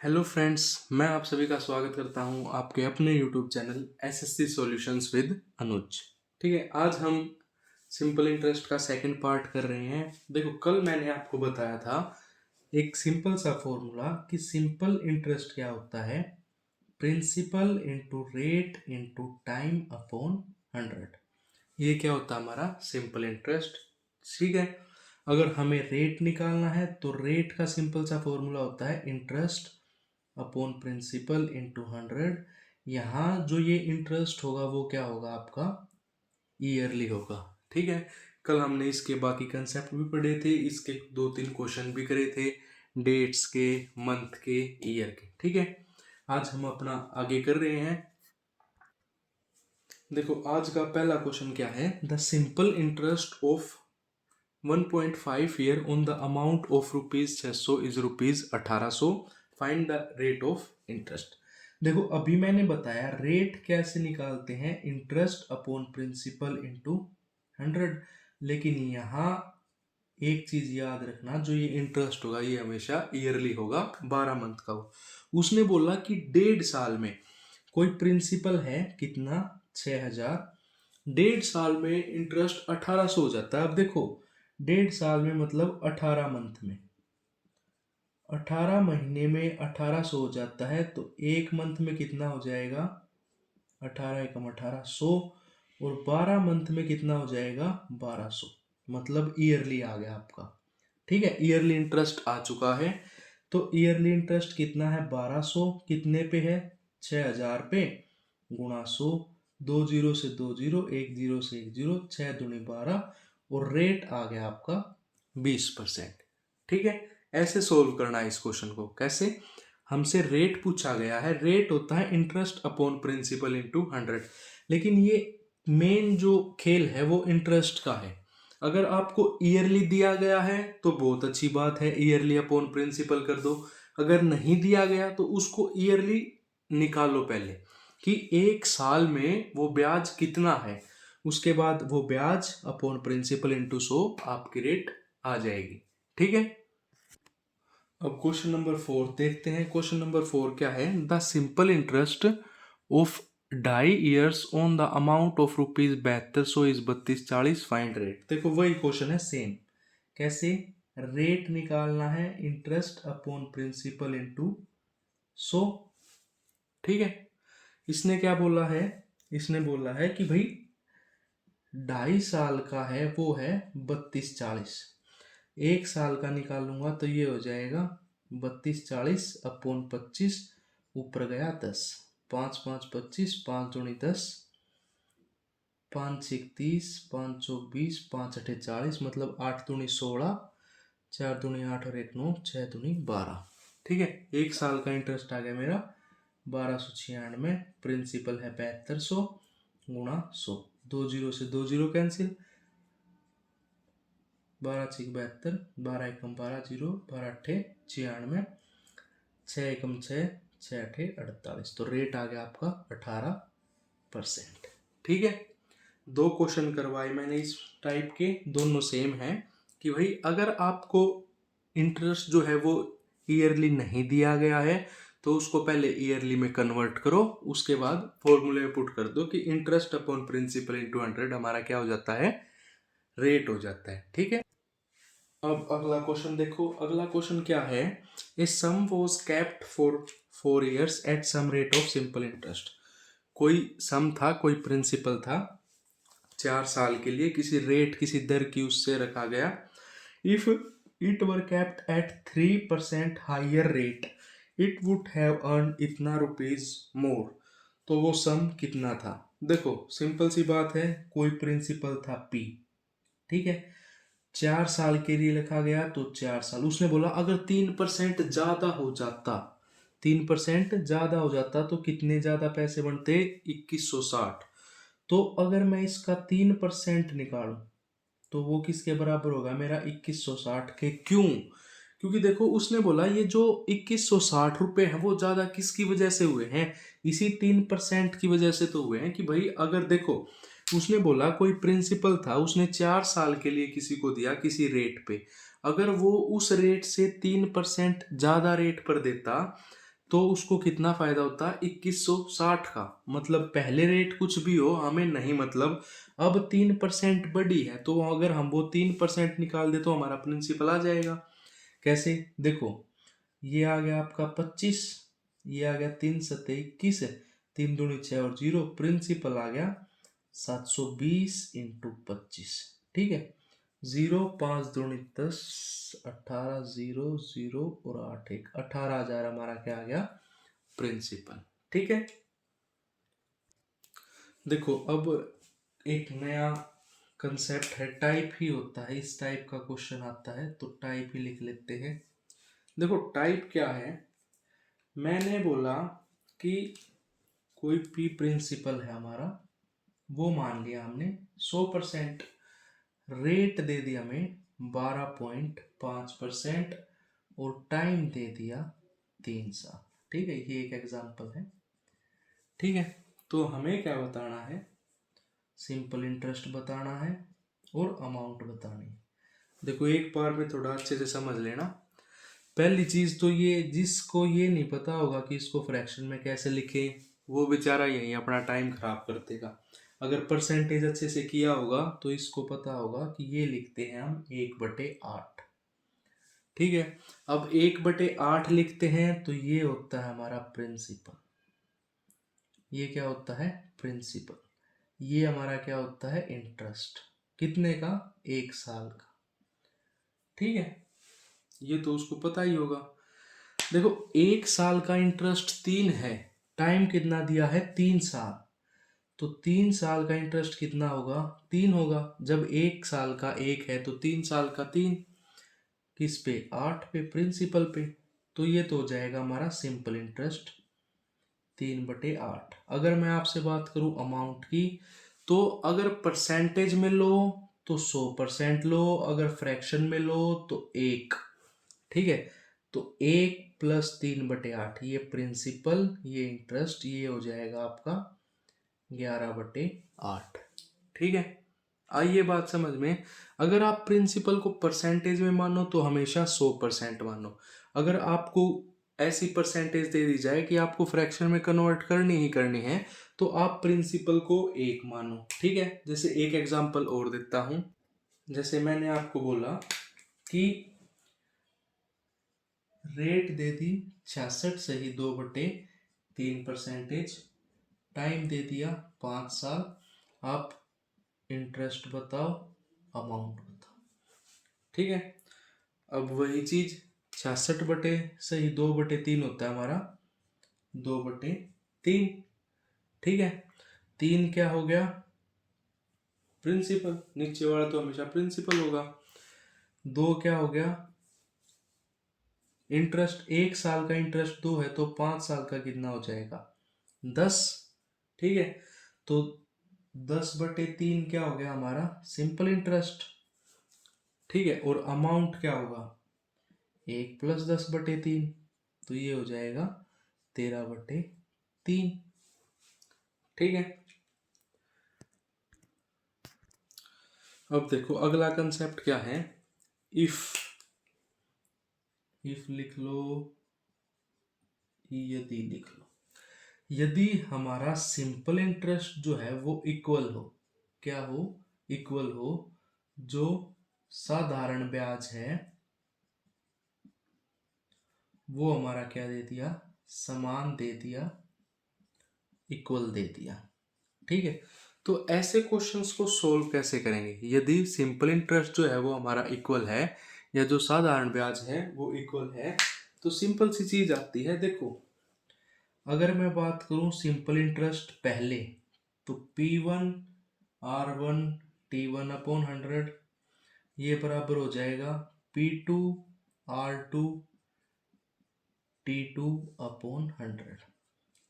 Hello friends, मैं आप सभी का स्वागत करता हूं आपके अपने YouTube channel SSC solutions with Anuj. ठीक है, आज हम सिंपल इंटरेस्ट का सेकंड पार्ट कर रहे हैं। देखो, कल मैंने आपको बताया था एक सिंपल सा फॉर्मूला कि सिंपल इंटरेस्ट क्या होता है, principal into rate into time upon 100। ये क्या होता है हमारा सिंपल इंटरेस्ट। ठीक है, अगर हमें रेट निकालना है तो रेट का सिंपल सा फॉर्मूला होता है इंटरेस्ट अपॉन प्रिंसिपल इंटू 100। यहाँ जो ये इंटरेस्ट होगा वो क्या होगा, आपका ईयरली होगा। ठीक है, कल हमने इसके बाकी कंसेप्ट भी पढ़े थे, इसके 2-3 क्वेश्चन भी करे थे, डेट्स के, मंथ के, ईयर के। ठीक है, आज हम अपना आगे कर रहे हैं। देखो, आज का पहला क्वेश्चन क्या है, the simple interest of 1.5 year on the amount of rupees 600 is rupees 1800, find the rate of interest. देखो, अभी मैंने बताया रेट कैसे निकालते हैं, इंटरेस्ट अपॉन प्रिंसिपल इंटू 100। लेकिन यहाँ एक चीज याद रखना, जो ये इंटरेस्ट होगा ये हमेशा ईयरली होगा, 12 मंथ का हो। उसने बोला कि 1.5 साल में कोई प्रिंसिपल है कितना, 6000, 1.5 साल में इंटरेस्ट 1800 हो जाता है। अब देखो, 1.5 साल में मतलब 18 मंथ में, 18 महीने में 1800 हो जाता है, तो एक मंथ में कितना हो जाएगा, 18 एकम 1800, और 12 मंथ में कितना हो जाएगा, 1200। मतलब ईयरली आ गया आपका। ठीक है, ईयरली इंटरेस्ट आ चुका है। तो ईयरली इंटरेस्ट कितना है, 1200, कितने पे है, 6000 पे, गुणा 100, 2 जीरो से 2 जीरो, 1 जीरो से 1 जीरो, 6 दूनी 12, और रेट आ गया आपका 20%। ठीक है, ऐसे सोल्व करना है इस क्वेश्चन को। कैसे, हमसे रेट पूछा गया है, रेट होता है इंटरेस्ट अपॉन प्रिंसिपल इंटू 100। लेकिन ये मेन जो खेल है वो इंटरेस्ट का है। अगर आपको ईयरली दिया गया है तो बहुत अच्छी बात है, ईयरली अपॉन प्रिंसिपल कर दो। अगर नहीं दिया गया तो उसको ईयरली निकालो पहले, कि एक साल में वो ब्याज कितना है, उसके बाद वो ब्याज अपॉन प्रिंसिपल इंटू 100 आपकी रेट आ जाएगी। ठीक है, अब क्वेश्चन नंबर 4 देखते हैं। क्वेश्चन नंबर 4 क्या है, the simple interest of 2.5 years on the amount of rupees 7200 is 3240, find rate. देखो, वही क्वेश्चन है सेम। कैसे, रेट निकालना है इंटरेस्ट अपॉन प्रिंसिपल इंटू 100। ठीक है, इसने क्या बोला है, इसने बोला है कि भाई 2.5 साल का है वो है 3240, एक साल का निकालूंगा तो ये हो जाएगा 3240 अपॉन 25, ऊपर गया 10, 5 5 25, 5 दूनी 10, 5 6 30, 5 चौक 20, 5 अठे 40, मतलब 8 दूनी 16, 4 दूनी 8 और 1 9, 6 दूनी 12। ठीक है, एक साल का इंटरेस्ट आ गया मेरा 1296, प्रिंसिपल है 7200, गुणा 100, 2 जीरो से 2 जीरो कैंसिल, 12 6 72, 12 एकम 12 जीरो, 12 अट्ठे 96, 6 एकम 6, 6 अठे 48। तो रेट आ गया आपका 18%। ठीक है, दो क्वेश्चन करवाए मैंने इस टाइप के, दोनों सेम है कि भाई अगर आपको इंटरेस्ट जो है वो ईयरली नहीं दिया गया है तो उसको पहले ईयरली में कन्वर्ट करो, उसके बाद फॉर्मूले में पुट कर दो कि इंटरेस्ट अपॉन प्रिंसिपल इंटू 100 हमारा क्या हो जाता है, रेट हो जाता है। ठीक है, अब अगला क्वेश्चन देखो। अगला क्वेश्चन क्या है, a sum was kept for 4 years at some rate of simple interest. कोई सम था, कोई प्रिंसिपल था, 4 साल के लिए किसी रेट, किसी दर की उससे रखा गया। If it were kept at 3% higher rate it would have earn इतना रुपीज मोर। तो वो सम कितना था। देखो, सिंपल सी बात है, कोई प्रिंसिपल था पी। ठीक है, 4 साल के लिए लिखा गया तो 4 साल। उसने बोला अगर 3% ज्यादा हो जाता, 3% ज्यादा हो जाता तो कितने ज्यादा पैसे बनते, 2160। तो अगर मैं इसका 3% निकालूं तो वो किसके बराबर होगा, मेरा 2160 के। क्यों, क्योंकि देखो उसने बोला ये जो 2160 रुपए है वो ज्यादा किसकी वजह से हुए हैं, इसी 3% की वजह से तो हुए हैं। कि भाई अगर देखो, उसने बोला कोई प्रिंसिपल था, उसने 4 साल के लिए किसी को दिया किसी रेट पे, अगर वो उस रेट से 3% ज्यादा रेट पर देता तो उसको कितना फायदा होता है 2160 का। मतलब पहले रेट कुछ भी हो हमें नहीं मतलब, अब 3% बढ़ी है तो अगर हम वो 3% निकाल दे तो हमारा प्रिंसिपल आ जाएगा। कैसे देखो, ये आ गया आपका 25, ये आ गया 3 × 7 = 21, 3 × 2 = 6 और 0, प्रिंसिपल आ गया 720 × 25। ठीक है, 0 5 2 10 18 0 0 और 8 1 18,000 हमारा क्या आ गया प्रिंसिपल। ठीक है, देखो अब एक नया कंसेप्ट है, टाइप ही होता है, इस टाइप का क्वेश्चन आता है तो टाइप ही लिख लेते हैं। देखो टाइप क्या है, मैंने बोला कि कोई पी प्रिंसिपल है हमारा, वो मान लिया हमने 100%, रेट दे दिया हमें 12.5% और टाइम दे दिया 3 साल। ठीक है, ये एक एग्जांपल है। ठीक है, तो हमें क्या बताना है, सिंपल इंटरेस्ट बताना है और अमाउंट बतानी है। देखो एक बार में थोड़ा अच्छे से समझ लेना। पहली चीज तो ये, जिसको ये नहीं पता होगा कि इसको फ्रैक्शन में कैसे लिखे, वो बेचारा यही अपना टाइम खराब कर देगा। अगर परसेंटेज अच्छे से किया होगा तो इसको पता होगा कि ये लिखते हैं हम 1/8। ठीक है, अब 1/8 लिखते हैं तो ये होता है हमारा प्रिंसिपल। ये क्या होता है प्रिंसिपल। ये हमारा क्या होता है इंटरेस्ट। कितने का 1 साल का। ठीक है, ये तो उसको पता ही होगा। देखो 1 साल का इंटरेस्ट 3 है, टाइम कितना दिया है 3 साल, तो 3 साल का इंटरेस्ट कितना होगा 3 होगा। जब 1 साल का 1 है तो 3 साल का 3, किस पे 8 पे प्रिंसिपल पे। तो ये तो हो जाएगा हमारा सिंपल इंटरेस्ट 3/8। अगर मैं आपसे बात करूं अमाउंट की, तो अगर परसेंटेज में लो तो 100% लो, अगर फ्रैक्शन में लो तो 1। ठीक है, तो 1 + 3/8, ये प्रिंसिपल ये इंटरेस्ट, ये हो जाएगा आपका 11/8। ठीक है, आइए बात समझ में। अगर आप प्रिंसिपल को परसेंटेज में मानो तो हमेशा 100% मानो। अगर आपको ऐसी परसेंटेज दे दी जाए कि आपको फ्रैक्शन में कन्वर्ट करनी ही करनी है तो आप प्रिंसिपल को 1 मानो। ठीक है, जैसे एक एग्जांपल और देता हूं। जैसे मैंने आपको बोला कि रेट दे दी 66 सही 2/3%, टाइम दे दिया 5 साल, आप इंटरेस्ट बताओ अमाउंट बताओ। ठीक है, अब वही चीज 66 बटे सही 2/3 होता है हमारा 2/3। ठीक है, 3 क्या हो गया प्रिंसिपल, नीचे वाला तो हमेशा प्रिंसिपल होगा। 2 क्या हो गया इंटरेस्ट, 1 साल का इंटरेस्ट 2 है तो 5 साल का कितना हो जाएगा 10। ठीक है, तो 10/3 क्या हो गया हमारा सिंपल इंटरेस्ट। ठीक है, और अमाउंट क्या होगा 1 + 10/3, तो ये हो जाएगा 13/3। ठीक है, अब देखो अगला कंसेप्ट क्या है, इफ लिख लो, यदि लिख लो। यदि हमारा सिंपल इंटरेस्ट जो है वो इक्वल हो, क्या हो इक्वल हो, जो साधारण ब्याज है वो हमारा क्या दे दिया समान दे दिया, इक्वल दे दिया। ठीक है, तो ऐसे क्वेश्चंस को सोल्व कैसे करेंगे। यदि सिंपल इंटरेस्ट जो है वो हमारा इक्वल है या जो साधारण ब्याज है वो इक्वल है, तो सिंपल सी चीज आती है। देखो अगर मैं बात करूं सिंपल इंटरेस्ट पहले, तो P1 R1 T1/100 ये बराबर हो जाएगा P2 R2 T2/100।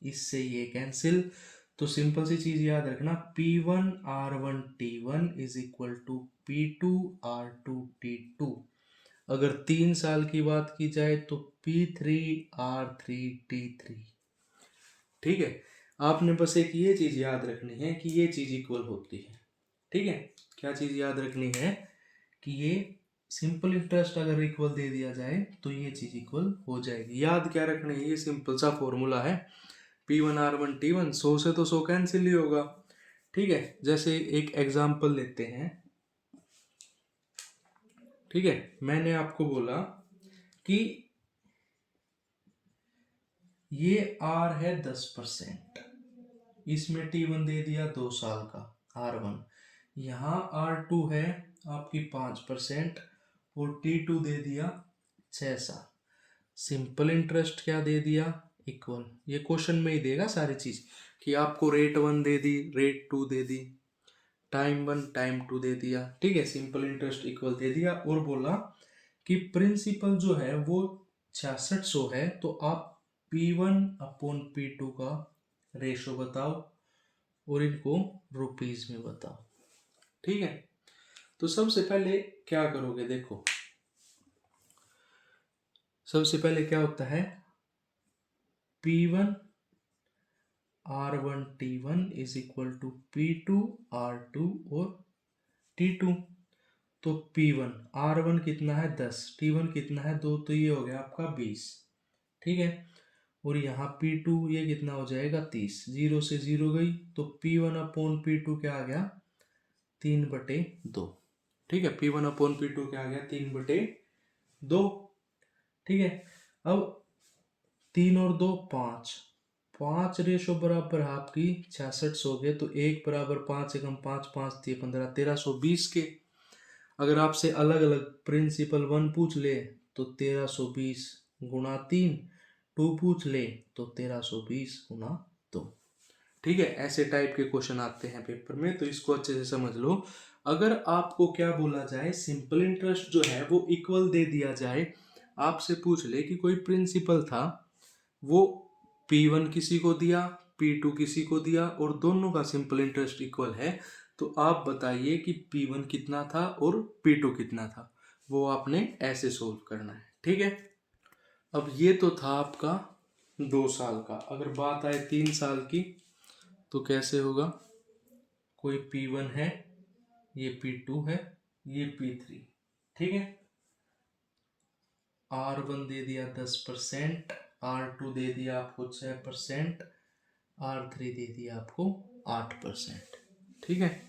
इससे ये कैंसिल, तो सिंपल सी चीज याद रखना P1 R1 T1 = P2 R2 T2। अगर 3 साल की बात की जाए तो P3 R3 T3। ठीक है, आपने बस एक ये चीज याद रखनी है कि ये चीज इक्वल होती है। ठीक है, क्या चीज याद रखनी है कि ये सिंपल इंटरेस्ट अगर इक्वल दे दिया जाए तो ये चीज इक्वल हो जाएगी। याद क्या रखना है, ये सिंपल सा फॉर्मूला है, P1R1T1, 100 से तो 100 कैंसिल ही होगा। ठीक है, जैसे एक एग्जांपल लेते हैं। ठीक है, मैंने आपको बोला कि ये R है 10%, इसमें T1 दे दिया 2 साल का R1, यहाँ R2 है आपकी 5% और T2 दे दिया 6 साल। सिंपल इंटरेस्ट क्या दे दिया, इक्वल। ये क्वेश्चन में ही देगा सारी चीज कि आपको रेट 1 दे दी, रेट 2 दे दी, टाइम 1 टाइम 2 दे दिया। ठीक है, सिंपल इंटरेस्ट इक्वल दे दिया और बोला कि प्रिंसिपल जो है वो 6600 है, तो आप P1/P2 का रेशो बताओ और इनको रुपीज में बताओ। ठीक है, तो सबसे पहले क्या करोगे, देखो सबसे पहले क्या होता है, P1R1T1 is equal to P2R2 और T2। तो P1 R1 कितना है 10, T1 कितना है 2, तो ये हो गया आपका 20। ठीक है, और यहाँ P2 ये कितना हो जाएगा 30, 0 से 0 गई, तो P1/P2 क्या आ गया 3/2। ठीक है, P1/P2 क्या आ गया 3/2। ठीक है, अब 3 और 2 5, 5 रेशो बराबर है आपकी 6600 के, तो 1 बराबर 5 एकम 5, 5 दिए 15, 1320 के। अगर आपसे अलग अलग प्रिंसिपल 1 पूछ ले तो 1320 गुणा 3, 2 पूछ ले तो 1320 गुणा 2। ठीक है, ऐसे टाइप के क्वेश्चन आते हैं पेपर में, तो इसको अच्छे से समझ लो। अगर आपको क्या बोला जाए, सिंपल इंटरेस्ट जो है वो इक्वल दे दिया जाए, आपसे पूछ ले कि कोई प्रिंसिपल था, वो P1 किसी को दिया, P2 किसी को दिया और दोनों का सिंपल इंटरेस्ट इक्वल है, तो आप बताइए कि P1 कितना था और P2 कितना था। वो आपने ऐसे सोल्व करना है। ठीक है, अब ये तो था आपका 2 साल का। अगर बात आए 3 साल की तो कैसे होगा, कोई P1 है, ये P2 है, ये P3। ठीक है, R1 दे दिया 10%, R2 दे दिया आपको 6%, R3 दे दिया आपको 8%। ठीक है,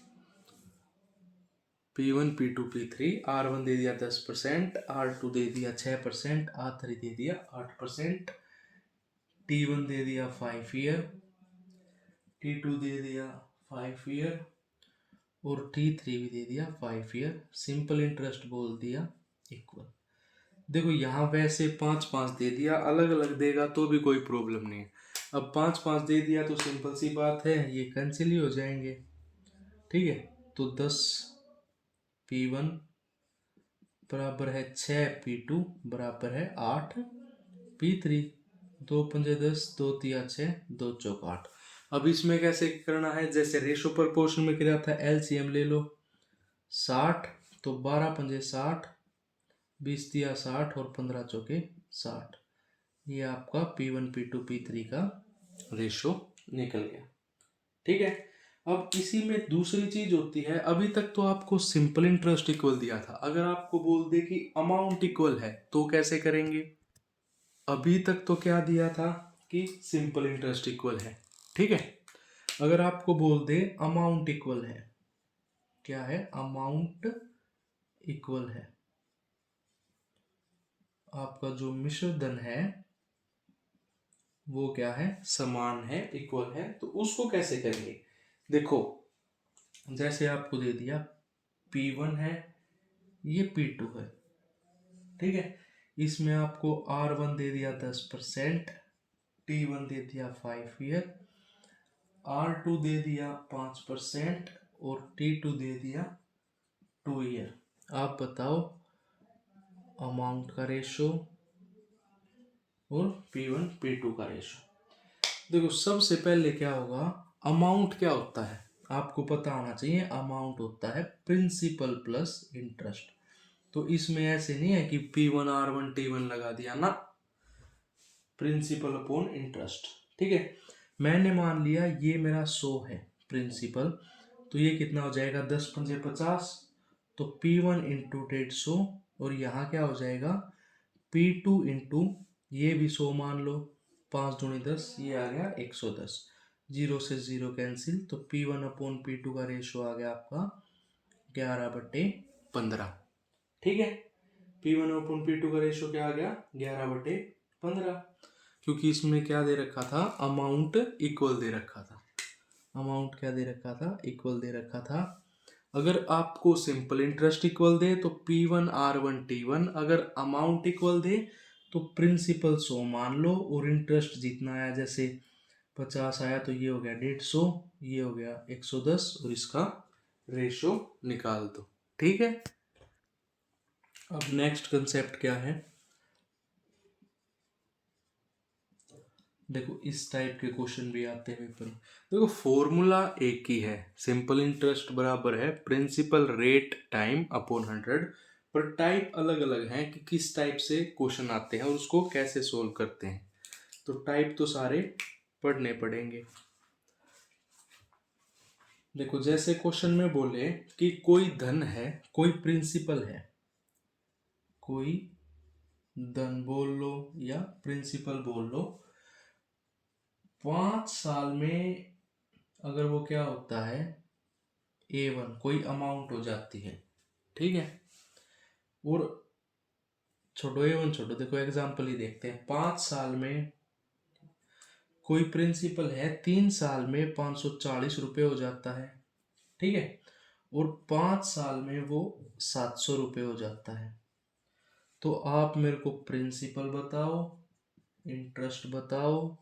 P1 P2 P3, R1 दे दिया 10%, R2 दे दिया 6%, R3 दे दिया 8%, T1 दे दिया 5 ईयर, T2 दे दिया 5 ईयर और T3 भी दे दिया 5 ईयर। सिंपल इंटरेस्ट बोल दिया इक्वल। देखो यहाँ वैसे 5-5 दे दिया, अलग अलग देगा तो भी कोई प्रॉब्लम नहीं है। अब 5-5 दे दिया तो सिंपल सी बात है, ये कैंसिल ही हो जाएंगे। ठीक है, तो 10 P1 बराबर है 6 P2 बराबर है 8 P3। 2 पंजे 10, 2 तिया 6, 2 चौक 8। अब इसमें कैसे करना है, जैसे रेशो प्रोपोर्शन में किया था, एलसीएम ले लो 60, तो 12 पंजे 60, 20 तिया 60 और 15 चौके 60। ये आपका P1 P2 P3 का रेशो निकल गया। ठीक है, अब इसी में दूसरी चीज होती है, अभी तक तो आपको सिंपल इंटरेस्ट इक्वल दिया था, अगर आपको बोल दे कि अमाउंट इक्वल है तो कैसे करेंगे। अभी तक तो क्या दिया था कि सिंपल इंटरेस्ट इक्वल है। ठीक है, अगर आपको बोल दे अमाउंट इक्वल है, क्या है, अमाउंट इक्वल है, आपका जो मिश्र धन है वो क्या है, समान है, इक्वल है, तो उसको कैसे करेंगे। देखो, जैसे आपको दे दिया P1 है, ये P2 है। ठीक है, इसमें आपको R1 दे दिया 10%, T1 दे दिया 5 ईयर, R2 दे दिया 5% और T2 दे दिया 2 ईयर। आप बताओ अमाउंट का रेशो और P1 P2 का रेशो। देखो सबसे पहले क्या होगा, अमाउंट क्या होता है आपको पता होना चाहिए। अमाउंट होता है प्रिंसिपल प्लस इंटरेस्ट। तो इसमें ऐसे नहीं है कि P1R1T1 लगा दिया ना, प्रिंसिपल अपॉन इंटरेस्ट। ठीक है, मैंने मान लिया ये मेरा 100 है प्रिंसिपल, तो ये कितना हो जाएगा 10 पंजे 50, तो P1 इंटू 150 और यहाँ क्या हो जाएगा P2 इंटू ये भी 100 मान लो, 5 दूनी 10, ये आ गया 110, 0 से 0 कैंसिल, तो P1 अपॉन P2 का रेशो आ गया आपका 11/15। ठीक है, P1 अपॉन P2 का रेशो क्या आ गया 11/15, क्योंकि इसमें क्या दे रखा था, अमाउंट इक्वल दे रखा था। अमाउंट क्या दे रखा था, इक्वल दे रखा था। अगर आपको सिंपल इंटरेस्ट इक्वल दे तो P1 R1 T1, अगर अमाउंट इक्वल दे तो प्रिंसिपल 100 मान लो और इंटरेस्ट जितना आया, जैसे 50 आया तो ये हो गया 150, ये हो गया 110, और इसका रेशो निकाल दो। ठीक है, अब नेक्स्ट कंसेप्ट क्या है, देखो इस टाइप के क्वेश्चन भी आते हैं पेपर में। देखो फॉर्मूला एक ही है, सिंपल इंटरेस्ट बराबर है प्रिंसिपल रेट टाइम अपॉन 100, पर टाइप अलग अलग है कि किस टाइप से क्वेश्चन आते हैं और उसको कैसे सोल्व करते हैं। तो टाइप तो सारे पढ़ने पड़ेंगे। देखो जैसे क्वेश्चन में बोले कि कोई धन है, कोई प्रिंसिपल है, कोई धन बोल लो या प्रिंसिपल बोल लो, 5 साल में अगर वो क्या होता है A1 कोई अमाउंट हो जाती है, ठीक है, और छोटो A1 छोटो, देखो एग्जांपल ही देखते हैं। 5 साल में कोई प्रिंसिपल है, 3 साल में 540 रुपये हो जाता है, ठीक है, और 5 साल में वो 700 रुपये हो जाता है। तो आप मेरे को प्रिंसिपल बताओ, इंटरेस्ट बताओ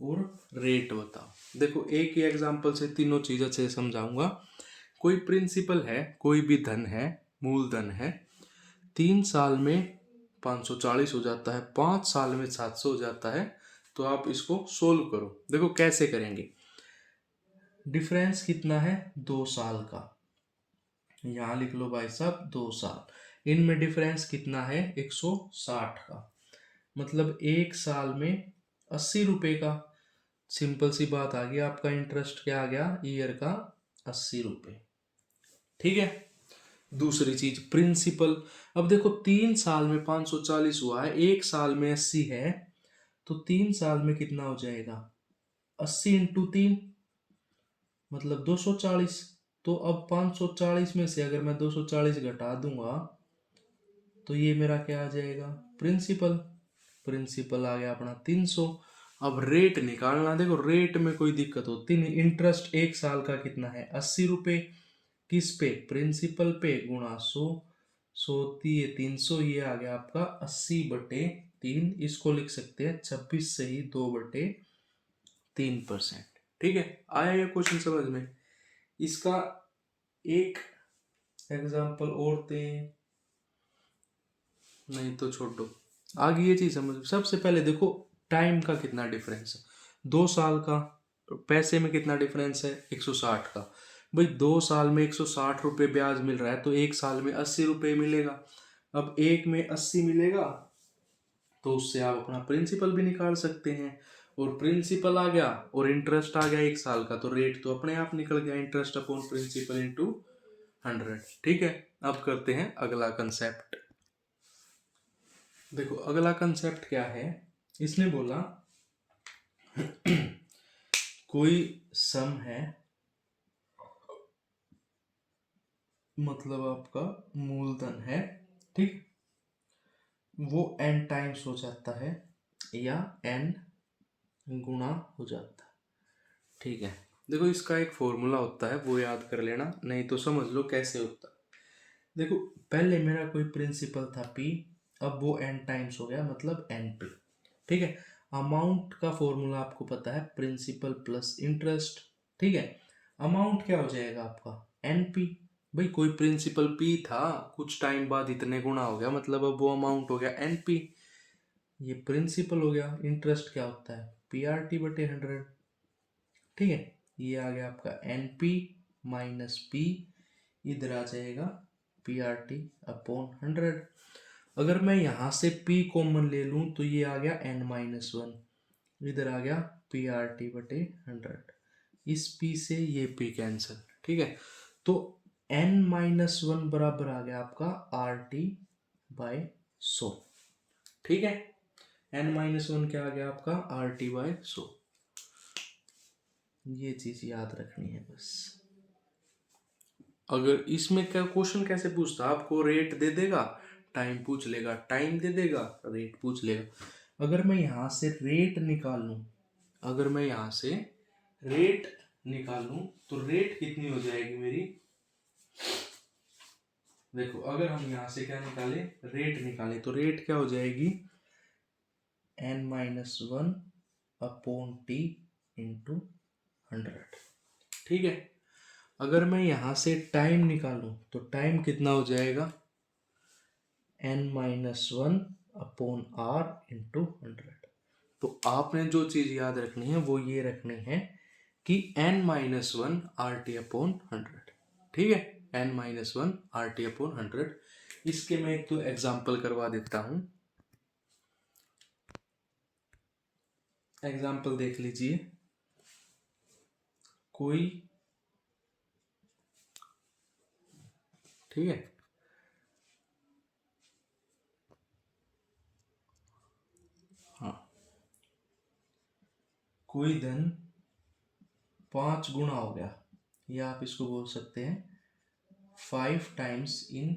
और रेट बताओ। देखो एक ही एग्जांपल से तीनों चीज अच्छे से समझाऊंगा। कोई प्रिंसिपल है, कोई भी धन है, मूलधन है, 3 साल में 540 हो जाता है, 5 साल में 700 हो जाता है। तो आप इसको सोल्व करो। देखो कैसे करेंगे, डिफरेंस कितना है 2 साल का, यहाँ लिख लो भाई साहब 2 साल, इनमें डिफरेंस कितना है 160 का, मतलब 1 साल में 80 रुपये का। सिंपल सी बात आ गई, आपका इंटरेस्ट क्या आ गया ईयर का 80 रुपये। ठीक है, दूसरी चीज प्रिंसिपल। अब देखो 3 साल में 540 हुआ है, 1 साल में 80 है, तो 3 साल में कितना हो जाएगा 80 इंटू 3 मतलब 240। तो अब 540 में से अगर मैं 240 घटा दूंगा तो ये मेरा क्या आ जाएगा प्रिंसिपल। प्रिंसिपल आ गया अपना 300। अब रेट निकालना, देखो रेट में कोई दिक्कत होती नहीं। इंटरेस्ट 1 साल का कितना है 80 रुपये, किस पे प्रिंसिपल पे, गुणा 100, 100 ये 300, ये आ गया आपका 80/3। इसको लिख सकते हैं 26 से ही 2/3%। ठीक है, आया ये क्वेश्चन समझ में। इसका एक एग्जांपल और दें, नहीं तो छोड़ो, आगे ये चीज समझ। सबसे पहले देखो टाइम का कितना डिफरेंस है, 2 साल का। पैसे में कितना डिफरेंस है 160 का। भाई 2 साल में 160 रुपये ब्याज मिल रहा है, तो 1 साल में 80 रुपये मिलेगा। अब एक में 80 मिलेगा तो उससे आप अपना प्रिंसिपल भी निकाल सकते हैं, और प्रिंसिपल आ गया और इंटरेस्ट आ गया 1 साल का, तो रेट तो अपने आप निकल गया, इंटरेस्ट अपॉन प्रिंसिपल इंटू 100। ठीक है, अब करते हैं अगला कंसेप्ट। देखो अगला कंसेप्ट क्या है, इसने बोला कोई सम है, मतलब आपका मूलधन है, ठीक, वो n टाइम्स हो जाता है या n गुना हो जाता है। ठीक है, देखो इसका एक फॉर्मूला होता है, वो याद कर लेना, नहीं तो समझ लो कैसे होता है। देखो पहले मेरा कोई प्रिंसिपल था p, अब वो n टाइम्स हो गया, मतलब np। ठीक है, अमाउंट का फॉर्मूला आपको पता है, प्रिंसिपल प्लस इंटरेस्ट। ठीक है, अमाउंट क्या हो जाएगा आपका np। भाई कोई प्रिंसिपल p था, कुछ टाइम बाद इतने गुना हो गया, मतलब अब वो अमाउंट हो गया np। ये प्रिंसिपल हो गया। इंटरेस्ट क्या होता है PRT/100। ठीक है, ये आ गया आपका np माइनस p, इधर आ जाएगा PRT/100। अगर मैं यहाँ से p कॉमन ले लूँ तो ये आ गया n-1, इधर आ गया PRT/100। इस p से ये p कैंसिल। ठीक है, तो n-1 बराबर आ गया आपका RT बाय 100। ठीक है, n-1 क्या आ गया आपका RT बाय 100। ये चीज याद रखनी है बस। अगर इसमें क्या क्वेश्चन कैसे पूछता, आपको रेट दे देगा, टाइम पूछ लेगा, टाइम दे देगा, रेट पूछ लेगा। अगर मैं यहां से रेट निकाल लूं, अगर मैं यहां से रेट निकालूं तो रेट कितनी हो जाएगी मेरी, देखो अगर हम यहां से क्या निकाले, रेट निकाले, तो रेट क्या हो जाएगी n-1 अपॉन t इंटू 100। ठीक है, अगर मैं यहां से टाइम निकालूं तो टाइम कितना हो जाएगा n-1 अपॉन r इंटू 100। तो आपने जो चीज याद रखनी है वो ये रखनी है कि n-1 RT अपॉन 100। ठीक है, n-1 RT अपॉन 100। इसके मैं एक तो एग्जाम्पल करवा देता हूं। एग्जाम्पल देख लीजिए, कोई, ठीक है, हाँ, कोई धन 5 गुना हो गया, या आप इसको बोल सकते हैं 5 टाइम्स इन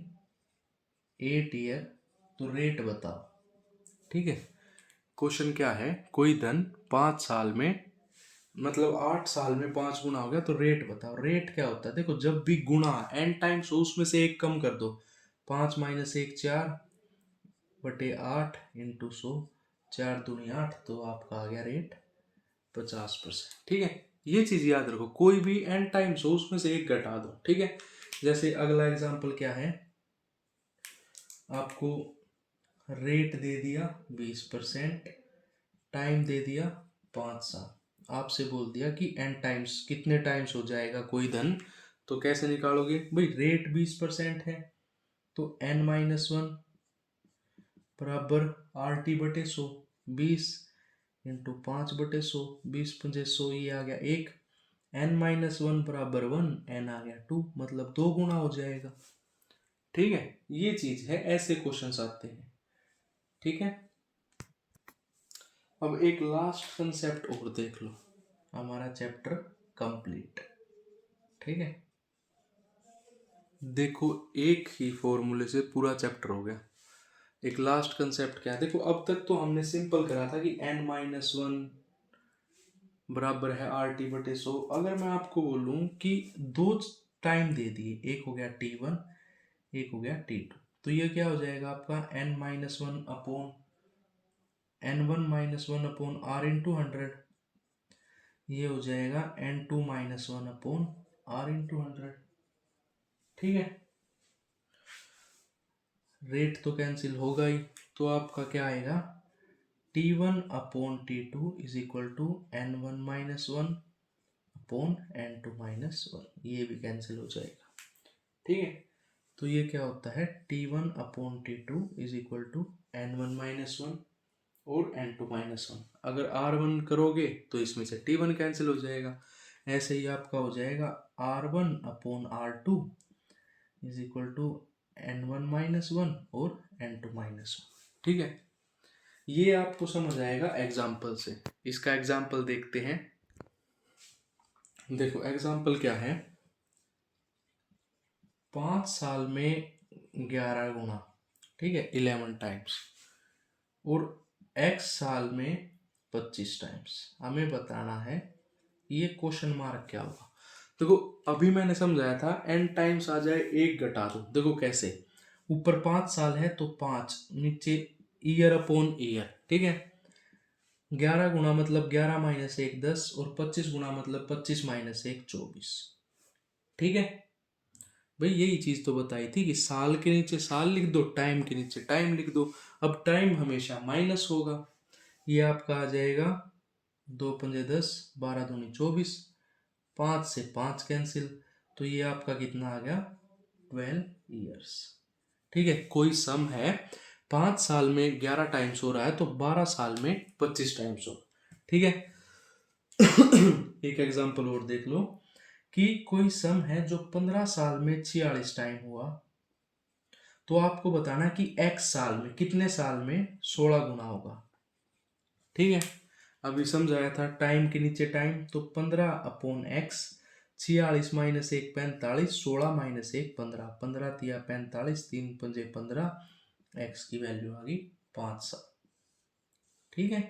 8 ईयर, तो रेट बताओ। ठीक है, क्वेश्चन क्या है, कोई धन 5 साल में, मतलब 8 साल में 5 गुना हो गया, तो रेट बताओ। रेट क्या होता है, देखो जब भी गुणा n टाइम्स हो उसमें से एक कम कर दो, 5 माइनस 1 4 बटे 8 इंटू 100, 4 दूनी 8, तो आपका आ गया रेट 50%। ठीक है, ये चीज याद रखो, कोई भी n टाइम्स हो उसमें से एक घटा दो। ठीक है, जैसे अगला एग्जांपल क्या है, आपको रेट दे दिया 20%, टाइम दे दिया 5 साल, आपसे बोल दिया कि n टाइम्स, कितने टाइम्स हो जाएगा कोई धन, तो कैसे निकालोगे भाई, रेट 20% है तो n-1 बराबर RT बटे 100, 20 इंटू 5 बटे 100, 20 पंजे 100, ये आ गया 1, n-1 बराबर 1, n आ गया 2, मतलब 2 गुना हो जाएगा। ठीक है, ये चीज है, ऐसे क्वेश्चंस आते हैं। ठीक है, अब एक लास्ट कंसेप्ट और देख लो, हमारा चैप्टर कंप्लीट। ठीक है, देखो एक ही फॉर्मूले से पूरा चैप्टर हो गया। एक लास्ट कंसेप्ट क्या है, देखो अब तक तो हमने सिंपल करा था कि n-1 बराबर है RT बटे 100। अगर मैं आपको बोलूं कि 2 टाइम दे दिए, एक हो गया T1, एक हो गया T2, तो ये क्या हो जाएगा आपका n-1 upon n1 - 1 upon R into 100, ये हो जाएगा n2 - 1 अपॉन R इंटू 100। ठीक है, रेट तो कैंसिल होगा ही, तो आपका क्या आएगा T1 upon T2 is equal to n1 - 1 upon n2 - 1, ये भी कैंसिल हो जाएगा। ठीक है, तो ये क्या होता है T1 upon T2 is equal to n1 - 1 और n2 - 1। अगर R1 करोगे तो इसमें से T1 कैंसिल हो जाएगा, ऐसे ही आपका हो जाएगा R1 upon R2 is equal to n1 - 1 और n2 - 1। ठीक है, ये आपको समझ आएगा एग्जाम्पल से। इसका एग्जाम्पल देखते हैं। देखो एग्जाम्पल क्या है, 5 साल में 11 गुना, ठीक है 11 टाइम्स, और x साल में 25 टाइम्स। हमें बताना है ये क्वेश्चन मार्क क्या होगा। देखो अभी मैंने समझाया था n टाइम्स आ जाए एक घटा दो, देखो कैसे, ऊपर 5 साल है तो 5, नीचे ईयर अपॉन ईयर। ठीक है, 11 गुना मतलब 11 माइनस 1 10, और 25 गुना मतलब 25 माइनस 1 24। ठीक है भाई, यही चीज तो बताई थी कि साल के नीचे साल लिख दो, टाइम के नीचे टाइम लिख दो। अब टाइम हमेशा माइनस होगा, ये आपका आ जाएगा 2 पंजे 10, 12 दूनी 24, 5 से 5 कैंसिल, तो ये आपका कितना आ गया 12 ईयर्स। ठीक है, कोई सम है 5 साल में 11 टाइम्स हो रहा है तो 12 साल में 25 टाइम्स हो। ठीक है एक एग्जांपल और देख लो कि कोई सम है जो 15 साल में 46 टाइम हुआ, तो आपको बताना कि x साल में, कितने साल में 16 गुना होगा। ठीक है, अभी समझाया था टाइम के नीचे टाइम, तो 15/x, 46 माइनस 1 45, 16 माइनस 1 15, 15 तिया 45, 3 पंजे 15, x की वैल्यू आ गई 5 साल। ठीक है,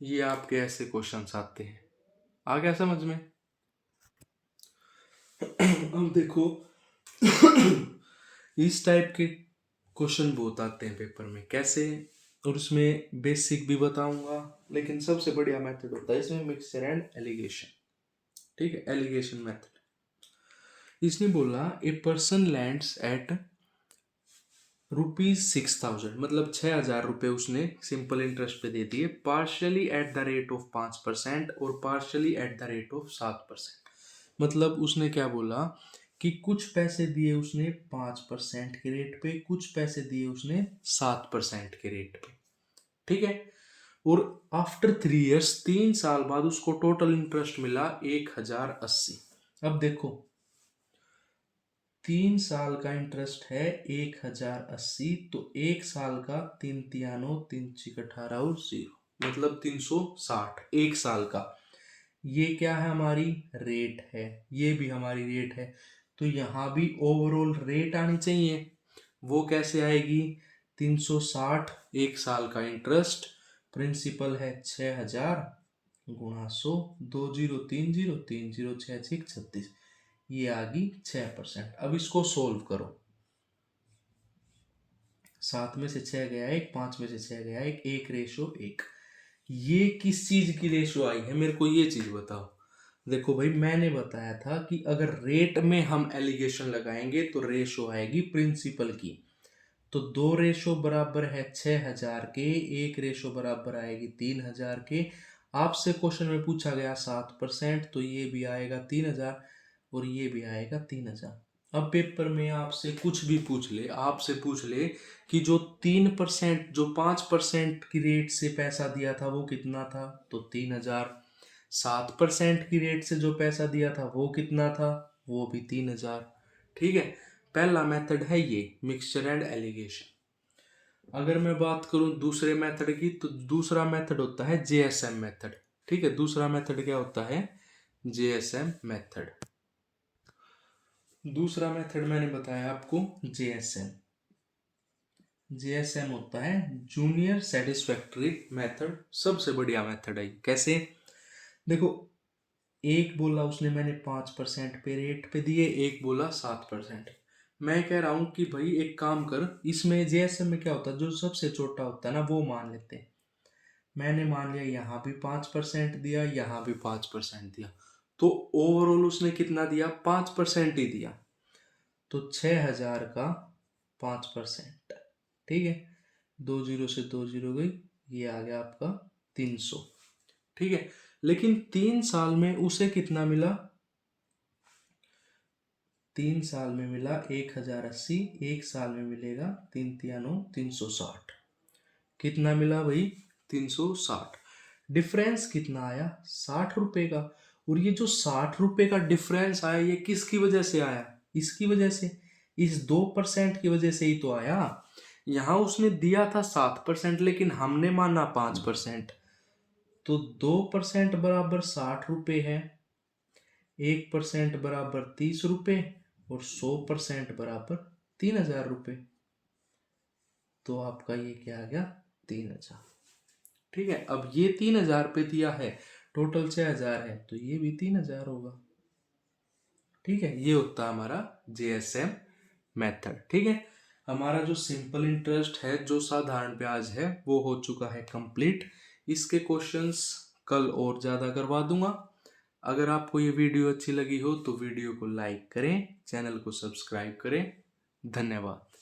ये आपके ऐसे क्वेश्चंस आते हैं। आ गया समझ में? अब देखो इस टाइप के क्वेश्चन बहुत आते हैं पेपर में, कैसे, और उसमें बेसिक भी बताऊंगा, लेकिन सबसे बढ़िया मेथड होता है इसमें मिक्सचर एंड एलिगेशन। ठीक है, एलिगेशन मेथड। इसने बोला ए पर्सन लैंड्स एट ₹6,000, मतलब 6,000 रुपये उसने सिंपल इंटरेस्ट पे दे दिए, partially at the rate of 5% और partially at the rate of 7%। मतलब उसने क्या बोला कि कुछ पैसे दिए उसने 5% के रेट पे, कुछ पैसे दिए उसने 7% के रेट पे। ठीक है, और आफ्टर 3 इयर्स, 3 साल बाद उसको टोटल इंटरेस्ट मिला 1,080। अब देखो 3 साल का इंटरेस्ट है 1,080, तो 1 साल का 3 तिया 9, 3 छिक 18 और 0, मतलब 360 1 साल का। ये क्या है, हमारी रेट है, ये भी हमारी रेट है, तो यहाँ भी ओवरऑल रेट आनी चाहिए। वो कैसे आएगी, 360 1 साल का इंटरेस्ट, प्रिंसिपल है 6,000 गुणा 100, 2 0 3 0 3 0 6 6 36, ये आ गई 6%। अब इसको सोल्व करो, 7 में से 6 गया 1, 5 में से 6 गया 1, 1:1। ये किस चीज की रेशो आई है, मेरे को ये चीज बताओ। देखो भाई, मैंने बताया था कि अगर रेट में हम एलिगेशन लगाएंगे तो रेशो आएगी प्रिंसिपल की। तो 2 रेशो बराबर है 6,000 के, 1 रेशो बराबर आएगी 3,000 के। आपसे क्वेश्चन में पूछा गया 7%, तो ये भी आएगा 3,000 और ये भी आएगा 3,000। अब पेपर में आपसे कुछ भी पूछ ले, आपसे पूछ ले कि जो 3%, जो 5% की रेट से पैसा दिया था वो कितना था, तो 3,000। 7% की रेट से जो पैसा दिया था वो कितना था, वो भी 3,000। ठीक है, पहला मेथड है ये मिक्सचर एंड एलिगेशन। अगर मैं बात करूं दूसरे मेथड की, तो दूसरा मेथड होता है जेएसएम मेथड। ठीक है, दूसरा मेथड क्या होता है, जेएसएम मेथड। दूसरा मेथड मैंने बताया आपको जेएसएम। जेएसएम होता है जूनियर सेटिस्फैक्टरी मेथड, सबसे बढ़िया मेथड है। कैसे, देखो एक बोला उसने मैंने 5% पे रेट पे दिए, एक बोला 7%। मैं कह रहा हूं कि भाई एक काम कर, इसमें जेएसएम में क्या होता है, जो सबसे छोटा होता है ना वो मान लेते हैं। मैंने मान लिया यहाँ भी 5% दिया, यहाँ भी 5% दिया, तो ओवरऑल उसने कितना दिया, 5% ही दिया। तो 6,000 का 5%। ठीक है, 2 0 से 2 0 गई, ये आ गया आपका 300। ठीक है, लेकिन 3 साल में उसे कितना मिला, 3 साल में मिला 1,080, 1 साल में मिलेगा 3 तिया 9, 360। कितना मिला भाई, 360। डिफरेंस कितना आया, 60 रुपए का। और ये जो 60 रुपए का डिफरेंस आया, ये किसकी वजह से आया, इसकी वजह से, इस 2% की वजह से ही तो आया। यहां उसने दिया था 7%, लेकिन हमने माना 5%, तो 2% बराबर 60 रुपए है, 1% बराबर 30 रुपए, और 100% बराबर 3,000 रुपए। तो आपका ये क्या आ गया, 3,000। ठीक है, अब ये 3,000 पे दिया है, टोटल 6,000 है, तो ये भी 3,000 होगा। ठीक है, ये होता है हमारा जेएसएम मेथड। ठीक है, हमारा जो सिंपल इंटरेस्ट है, जो साधारण ब्याज है, वो हो चुका है कंप्लीट। इसके क्वेश्चंस कल और ज़्यादा करवा दूंगा। अगर आपको ये वीडियो अच्छी लगी हो तो वीडियो को लाइक करें, चैनल को सब्सक्राइब करें। धन्यवाद।